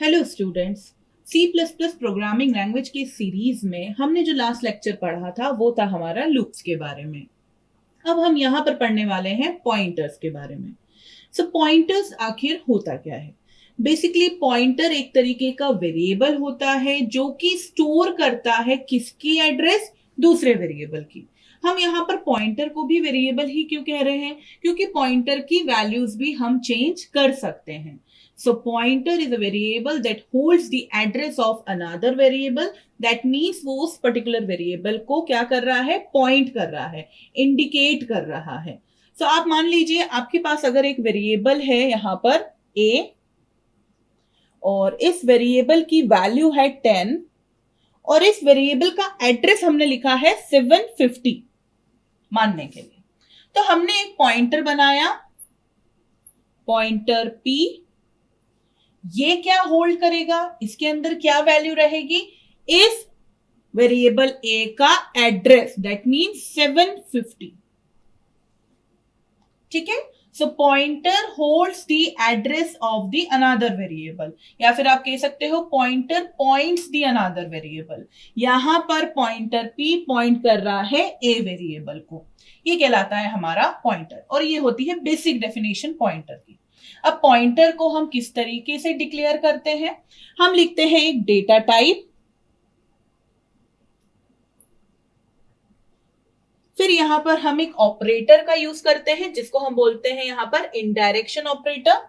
Hello students. C plus plus programming language की series में हमने जो लास्ट लेक्चर पढ़ा था वो था हमारा लूप्स के बारे में। अब हम यहाँ पर पढ़ने वाले हैं पॉइंटर्स के बारे में। सो पॉइंटर्स आखिर होता क्या है? बेसिकली पॉइंटर एक तरीके का वेरिएबल होता है जो कि स्टोर करता है किसकी एड्रेस, दूसरे वेरिएबल की। हम यहाँ पर पॉइंटर को भी वेरिएबल ही क्यों कह रहे हैं? क्योंकि पॉइंटर की वैल्यूज भी हम चेंज कर सकते हैं। So pointer is a variable that holds the address of another variable. That means वो उस particular variable को क्या कर रहा है? Point कर रहा है, indicate कर रहा है। So आप मान लीजिए आपके पास अगर एक वेरिएबल है यहाँ पर a और इस वेरिएबल की वैल्यू है 10 और इस वेरिएबल का एड्रेस हमने लिखा है 750 मानने के लिए। तो हमने एक पॉइंटर बनाया, पॉइंटर p। ये क्या होल्ड करेगा? इसके अंदर क्या वैल्यू रहेगी? इस वेरिएबल a का एड्रेस, दैट मीन्स 750। ठीक है। So pointer holds the address of the another variable, या फिर आप कह सकते हो pointer points the another variable. यहां पर पॉइंटर p पॉइंट कर रहा है a वेरिएबल को। ये कहलाता है हमारा पॉइंटर, और ये होती है बेसिक डेफिनेशन पॉइंटर की। अब पॉइंटर को हम किस तरीके से डिक्लेयर करते हैं? हम लिखते हैं एक डेटा टाइप, फिर यहां पर हम एक ऑपरेटर का यूज करते हैं जिसको हम बोलते हैं यहां पर इनडायरेक्शन ऑपरेटर।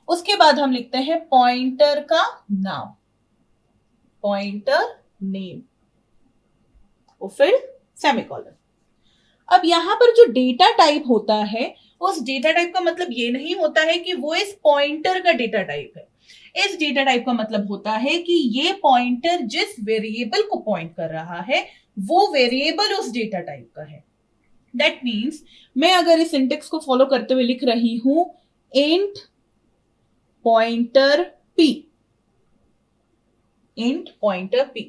उसके बाद हम लिखते हैं पॉइंटर का नाम, पॉइंटर नेम, और फिर सेमीकोलन। अब यहां पर जो डेटा टाइप होता है, उस डेटा टाइप का मतलब ये नहीं होता है कि वो इस पॉइंटर का डेटा टाइप है। इस डेटा टाइप का मतलब होता है कि ये पॉइंटर जिस वेरिएबल को पॉइंट कर रहा है वो वेरिएबल उस डेटा टाइप का है। दैट मीन्स मैं अगर इस सिंटेक्स को फॉलो करते हुए लिख रही हूं int pointer p, int pointer p,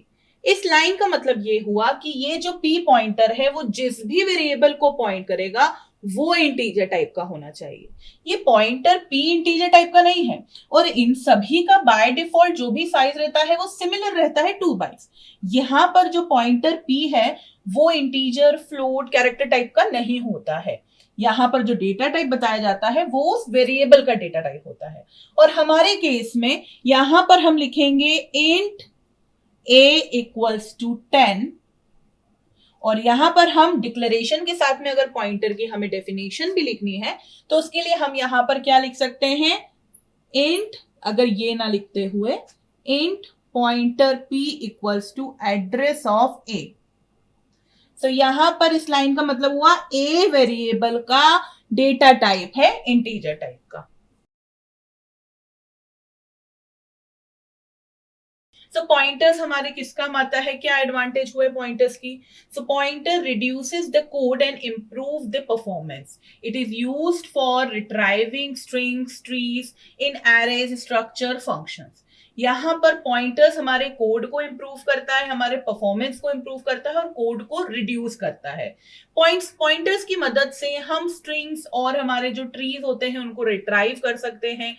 इस लाइन का मतलब ये हुआ कि ये जो p पॉइंटर है वो जिस भी वेरिएबल को पॉइंट करेगा वो इंटीजर टाइप का होना चाहिए। ये पॉइंटर p इंटीजर टाइप का नहीं है, और इन सभी का बाय डिफॉल्ट जो भी साइज रहता है वो सिमिलर रहता है 2 बाइट्स। यहां पर जो पॉइंटर p है वो इंटीजर, फ्लोट, कैरेक्टर टाइप का नहीं होता है। यहां पर जो डेटा टाइप बताया जाता है वो उस वेरिएबल का डेटा टाइप होता है। और हमारे केस में यहां पर हम लिखेंगे इंट a इक्वल्स टू 10, और यहां पर हम डिक्लेरेशन के साथ में अगर पॉइंटर की हमें डेफिनेशन भी लिखनी है तो उसके लिए हम यहां पर क्या लिख सकते हैं? इंट, अगर ये ना लिखते हुए int pointer p equals to address of a। So यहां पर इस लाइन का मतलब हुआ a वेरिएबल का डेटा टाइप है इंटीजर टाइप का। सो पॉइंटर्स हमारे किस काम आता है? क्या एडवांटेज हुए पॉइंटर्स की? So pointer reduces the code and improve the performance. It is used for retrieving strings, trees in arrays, structure, functions. यहां पर पॉइंटर्स हमारे कोड को इंप्रूव करता है, हमारे परफॉर्मेंस को इंप्रूव करता है और कोड को रिड्यूस करता है। पॉइंटर्स की मदद से हम स्ट्रिंग्स और हमारे जो ट्रीज होते हैं उनको रिट्राइव कर सकते हैं।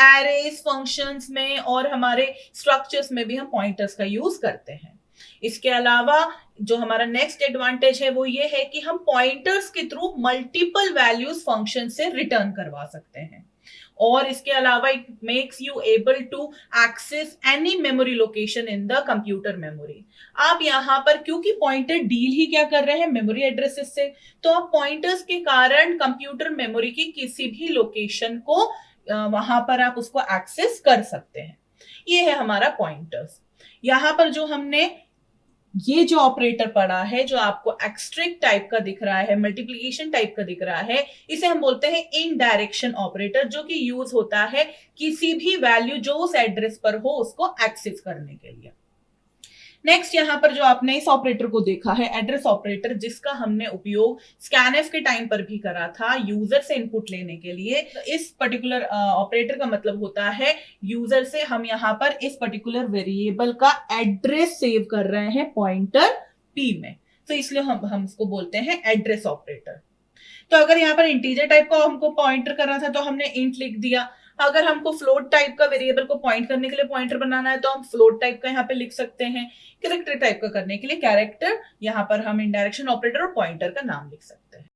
एरेज, फंक्शंस में और हमारे स्ट्रक्चर्स में भी हम पॉइंटर्स का यूज करते हैं। इसके अलावा जो हमारा नेक्स्ट एडवांटेज है वो ये है कि हम पॉइंटर्स के थ्रू मल्टीपल वैल्यूज फंक्शन से रिटर्न करवा सकते हैं। और इसके अलावा it makes you able to access any memory location in the computer memory. आप यहाँ पर क्योंकि पॉइंटर डील ही क्या कर रहे हैं? मेमोरी एड्रेसेस से, तो आप पॉइंटर्स के कारण कंप्यूटर मेमोरी की किसी भी लोकेशन को वहां पर आप उसको एक्सेस कर सकते हैं। ये है हमारा पॉइंटर्स। यहां पर जो हमने ये जो ऑपरेटर पढ़ा है, जो आपको एक्सट्रिक टाइप का दिख रहा है, मल्टीप्लीकेशन टाइप का दिख रहा है, इसे हम बोलते हैं इनडायरेक्शन ऑपरेटर, जो कि यूज होता है किसी भी वैल्यू जो उस एड्रेस पर हो उसको एक्सेस करने के लिए। नेक्स्ट यहां पर जो आपने इस ऑपरेटर को देखा है, एड्रेस ऑपरेटर, जिसका हमने उपयोग स्कैनएफ के टाइम पर भी करा था यूजर से इनपुट लेने के लिए। तो इस पर्टिकुलर ऑपरेटर का मतलब होता है यूजर से हम यहां पर इस पर्टिकुलर वेरिएबल का एड्रेस सेव कर रहे हैं पॉइंटर p में, तो इसलिए हम इसको बोलते हैं एड्रेस ऑपरेटर। तो अगर यहाँ पर इंटीजर टाइप का हमको पॉइंटर करना था तो हमने इंट लिख दिया। अगर हमको फ्लोट टाइप का वेरिएबल को पॉइंट करने के लिए पॉइंटर बनाना है तो हम फ्लोट टाइप का यहाँ पे लिख सकते हैं। कैरेक्टर टाइप का करने के लिए कैरेक्टर, यहाँ पर हम इनडायरेक्शन ऑपरेटर और पॉइंटर का नाम लिख सकते हैं।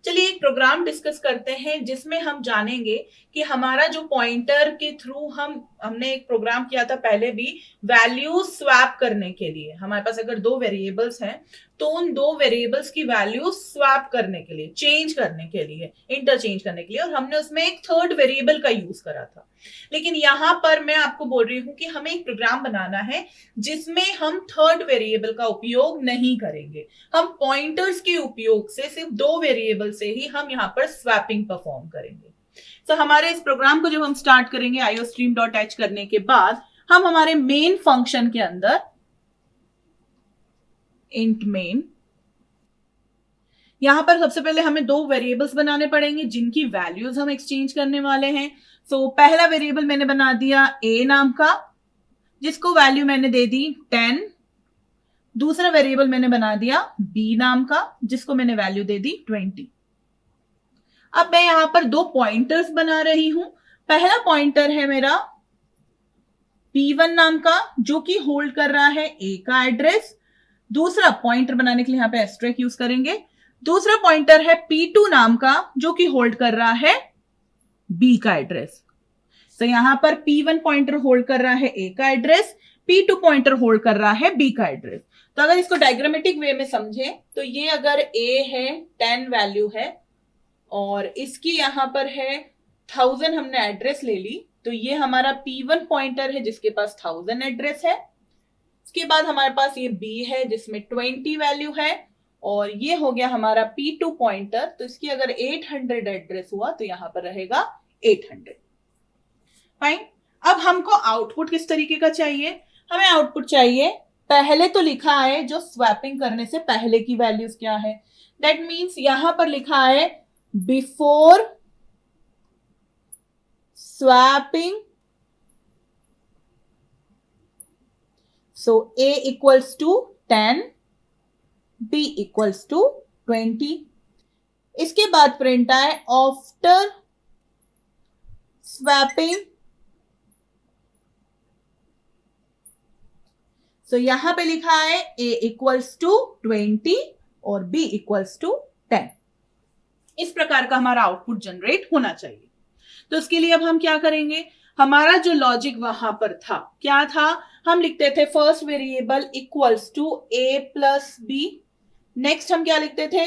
चलिए एक प्रोग्राम डिस्कस करते हैं जिसमें हम जानेंगे कि हमारा जो पॉइंटर के थ्रू हमने एक प्रोग्राम किया था पहले भी, वैल्यू स्वैप करने के लिए। हमारे पास अगर दो वेरिएबल्स हैं तो उन दो वेरिएबल्स की वैल्यू स्वैप करने के लिए, चेंज करने के लिए, इंटरचेंज करने के लिए, और हमने उसमें एक थर्ड वेरिएबल का यूज करा था। लेकिन यहां पर मैं आपको बोल रही हूं कि हमें एक प्रोग्राम बनाना है जिसमें हम थर्ड वेरिएबल का उपयोग नहीं करेंगे। हम पॉइंटर्स के उपयोग से सिर्फ दो वेरिएबल से ही हम यहां पर स्वैपिंग परफॉर्म करेंगे। तो हमारे इस प्रोग्राम को जब हम स्टार्ट करेंगे iostream.h करने के बाद, हम हमारे मेन फंक्शन के अंदर इंट मेन, यहां पर सबसे पहले हमें दो वेरिएबल्स बनाने पड़ेंगे जिनकी वैल्यूज हम एक्सचेंज करने वाले हैं। सो पहला वेरिएबल मैंने बना दिया a नाम का, जिसको वैल्यू मैंने दे दी 10। दूसरा वेरिएबल मैंने बना दिया b नाम का, जिसको मैंने वैल्यू दे दी 20। अब मैं यहां पर दो पॉइंटर्स बना रही हूं। पहला पॉइंटर है मेरा p1 नाम का, जो कि होल्ड कर रहा है a का एड्रेस। दूसरा पॉइंटर बनाने के लिए यहां पे एस्ट्रिक यूज करेंगे। दूसरा पॉइंटर है p2 नाम का, जो कि होल्ड कर रहा है b का एड्रेस। तो यहां पर p1 पॉइंटर होल्ड कर रहा है a का एड्रेस, p2 पॉइंटर होल्ड कर रहा है b का एड्रेस। तो अगर इसको डायग्रामेटिक वे में समझें तो ये अगर a है, 10 वैल्यू है, और इसकी यहां पर है 1000, हमने एड्रेस ले ली, तो ये हमारा p1 पॉइंटर है जिसके पास 1000 एड्रेस है। इसके बाद हमारे पास ये b है जिसमें 20 वैल्यू है, और ये हो गया हमारा p2 पॉइंटर। तो इसकी अगर 800 एड्रेस हुआ तो यहां पर रहेगा 800। फाइन। अब हमको आउटपुट किस तरीके का चाहिए? हमें आउटपुट चाहिए, पहले तो लिखा है जो स्वैपिंग करने से पहले की वैल्यूज क्या है। दैट मीन्स यहां पर लिखा है before swapping, so a equals to 10, b equals to 20। इसके बाद प्रिंट आए आफ्टर स्वैपिंग, सो यहां पे लिखा है a इक्वल्स टू 20 और b इक्वल्स टू 10। इस प्रकार का हमारा आउटपुट जनरेट होना चाहिए। तो इसके लिए अब हम क्या करेंगे? हमारा जो लॉजिक वहां पर था क्या था? हम लिखते थे first variable equals to a plus b। Next हम क्या लिखते थे?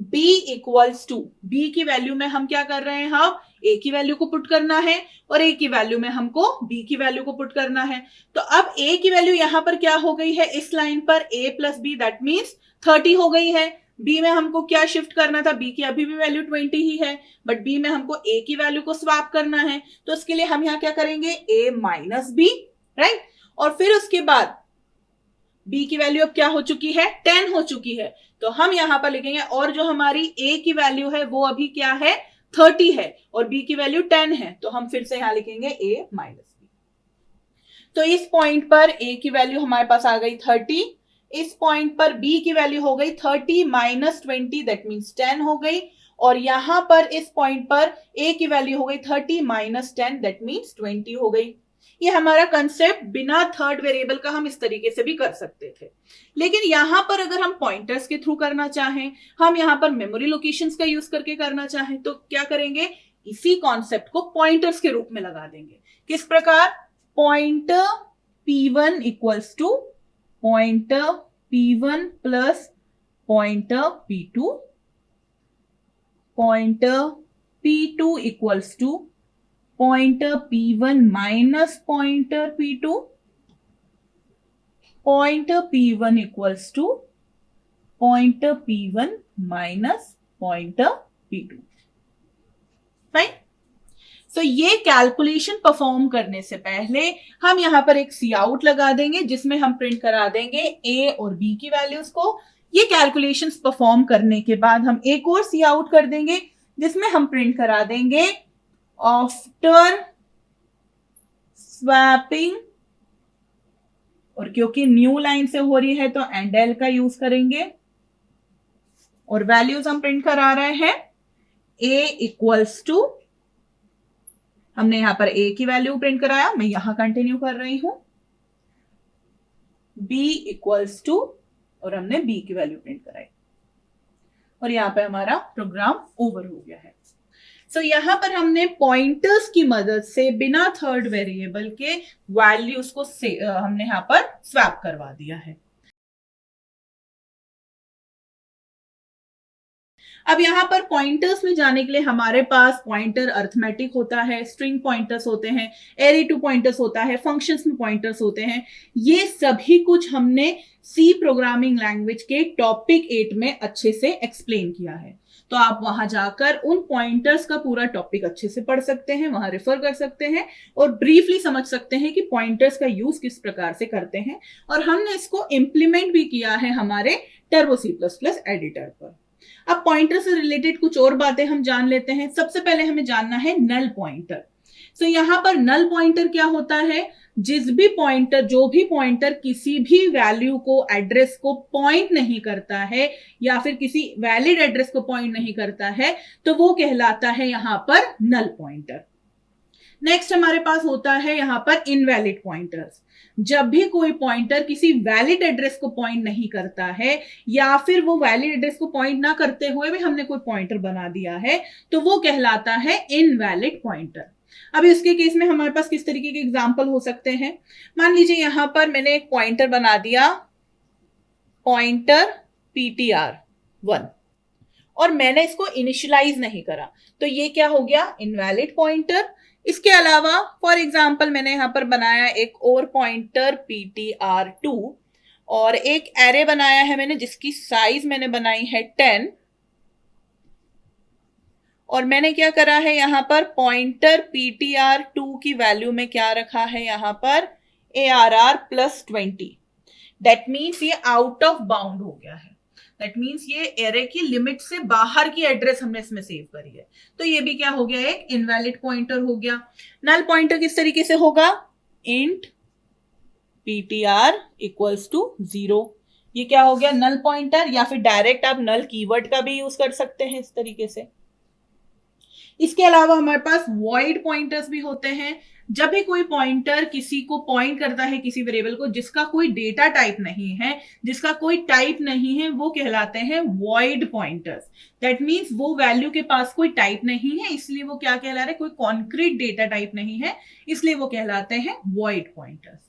b इक्वल्स टू, b की वैल्यू में हम क्या कर रहे हैं? हम a की वैल्यू को पुट करना है, और a की वैल्यू में हमको b की वैल्यू को पुट करना है। तो अब a की वैल्यू यहां पर क्या हो गई है इस लाइन पर? a plus b, that means 30 हो गई है। b में हमको क्या शिफ्ट करना था? b की अभी भी वैल्यू 20 ही है, बट b में हमको a की वैल्यू को स्वैप करना है। तो इसके लिए हम यहां क्या करेंगे? a minus b, right. और फिर उसके बाद b की वैल्यू अब क्या हो चुकी है? 10 हो चुकी है। तो हम यहां पर लिखेंगे, और जो हमारी a की वैल्यू है वो अभी क्या है? 30 है, और b की वैल्यू 10 है। तो हम फिर से यहां लिखेंगे a माइनस b। तो इस पॉइंट पर a की वैल्यू हमारे पास आ गई 30, इस पॉइंट पर b की वैल्यू हो गई 30 माइनस 20, दैट मीन्स 10 हो गई, और यहां पर इस पॉइंट पर a की वैल्यू हो गई 30 माइनस 10, दैट मीन्स 20 हो गई। ये हमारा कंसेप्ट बिना थर्ड वेरिएबल का हम इस तरीके से भी कर सकते थे। लेकिन यहां पर अगर हम पॉइंटर्स के थ्रू करना चाहें, हम यहां पर मेमोरी लोकेशंस का यूज करके करना चाहें, तो क्या करेंगे? इसी कॉन्सेप्ट को पॉइंटर्स के रूप में लगा देंगे। किस प्रकार? Pointer p1 equals to pointer p1 plus pointer p2, pointer p2 equals to pointer p1 minus pointer p2, pointer p1 equals to pointer p1 minus pointer p2। Fine. So ये calculation perform करने से पहले हम यहां पर एक सी out लगा देंगे जिसमें हम प्रिंट करा देंगे a और b की वैल्यूज को। ये कैलकुलेशंस परफॉर्म करने के बाद हम एक और सी आउट कर देंगे जिसमें हम प्रिंट करा देंगे आफ्टर स्वैपिंग, और क्योंकि न्यू लाइन से हो रही है तो एंड एल का यूज करेंगे, और वैल्यूज हम प्रिंट करा रहे हैं a इक्वल्स टू, हमने यहां पर a की वैल्यू प्रिंट कराया, मैं यहां कंटिन्यू कर रही हूं, b इक्वल्स टू, और हमने b की वैल्यू प्रिंट कराई, और यहां पे हमारा प्रोग्राम ओवर हो गया है। सो यहां पर हमने पॉइंटर्स की मदद से बिना थर्ड वेरिएबल के वैल्यूज को हमने यहां पर स्वैप करवा दिया है। अब यहां पर पॉइंटर्स में जाने के लिए हमारे पास पॉइंटर अर्थमेटिक होता है, स्ट्रिंग पॉइंटर्स होते हैं, एरे टू पॉइंटर्स होता है, फंक्शंस में पॉइंटर्स होते हैं। ये सभी कुछ हमने सी प्रोग्रामिंग लैंग्वेज के टॉपिक 8 में अच्छे से एक्सप्लेन किया है। तो आप वहां जाकर उन पॉइंटर्स का पूरा टॉपिक अच्छे से पढ़ सकते हैं, वहां रेफर कर सकते हैं और ब्रीफली समझ सकते हैं कि पॉइंटर्स का यूज किस प्रकार से करते हैं। और हमने इसको इम्प्लीमेंट भी किया है हमारे टर्बो C++ एडिटर पर। अब पॉइंटर से रिलेटेड कुछ और बातें हम जान लेते हैं। सबसे पहले हमें जानना है नल पॉइंटर। सो यहां पर नल पॉइंटर क्या होता है? जो भी पॉइंटर किसी भी वैल्यू को, एड्रेस को पॉइंट नहीं करता है या फिर किसी वैलिड एड्रेस को पॉइंट नहीं करता है, तो वो कहलाता है यहां पर नल पॉइंटर। नेक्स्ट हमारे पास होता है यहां पर इनवैलिड पॉइंटर्स। जब भी कोई पॉइंटर किसी वैलिड एड्रेस को पॉइंट नहीं करता है या फिर वो वैलिड एड्रेस को पॉइंट ना करते हुए भी हमने कोई पॉइंटर बना दिया है, तो वो कहलाता है इनवैलिड पॉइंटर। अब इसके केस में हमारे पास किस तरीके के एग्जाम्पल हो सकते हैं? मान लीजिए यहां पर मैंने एक पॉइंटर बना दिया, पॉइंटर ptr1, और मैंने इसको इनिशियलाइज नहीं करा, तो ये क्या हो गया? Invalid pointer. इसके अलावा फॉर एग्जाम्पल मैंने यहां पर बनाया एक और पॉइंटर ptr2 और एक एरे बनाया है मैंने जिसकी साइज मैंने बनाई है 10, और मैंने क्या करा है यहां पर पॉइंटर ptr2 की वैल्यू में क्या रखा है यहां पर ARR +20। दैट मीन्स ये आउट ऑफ बाउंड हो गया है। दैट मीन्स ये एरे की लिमिट से बाहर की एड्रेस हमने इसमें सेव करी है, तो ये भी क्या हो गया? एक इनवैलिड पॉइंटर हो गया। नल पॉइंटर किस तरीके से होगा? Int ptr equals to 0। ये क्या हो गया? Null pointer. या फिर डायरेक्ट आप नल कीवर्ड का भी यूज कर सकते हैं इस तरीके से। इसके अलावा हमारे पास वॉइड पॉइंटर्स भी होते हैं। जब भी कोई पॉइंटर किसी को पॉइंट करता है, किसी वेरिएबल को जिसका कोई डेटा टाइप नहीं है, जिसका कोई टाइप नहीं है, वो कहलाते हैं वॉइड पॉइंटर्स। दैट मीन्स वो वैल्यू के पास कोई टाइप नहीं है, इसलिए वो क्या कहला रहे? कोई कॉन्क्रीट डेटा टाइप नहीं है, इसलिए वो कहलाते हैं वॉइड पॉइंटर्स।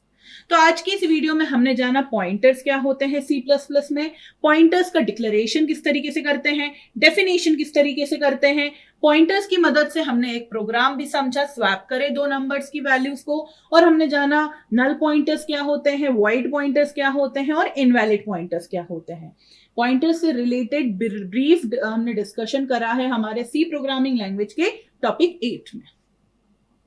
तो आज की इस वीडियो में हमने जाना पॉइंटर्स क्या होते हैं C++ में, पॉइंटर्स का डिक्लेरेशन किस तरीके से करते हैं, डेफिनेशन किस तरीके से करते हैं, पॉइंटर्स की मदद से हमने एक प्रोग्राम भी समझा, स्वैप करे दो नंबर्स की वैल्यूज को, और हमने जाना नल पॉइंटर्स क्या होते हैं, वॉइड पॉइंटर्स क्या होते हैं और इनवैलिड पॉइंटर्स क्या होते हैं। पॉइंटर्स से रिलेटेड ब्रीफ हमने डिस्कशन करा है हमारे सी प्रोग्रामिंग लैंग्वेज के टॉपिक 8 में।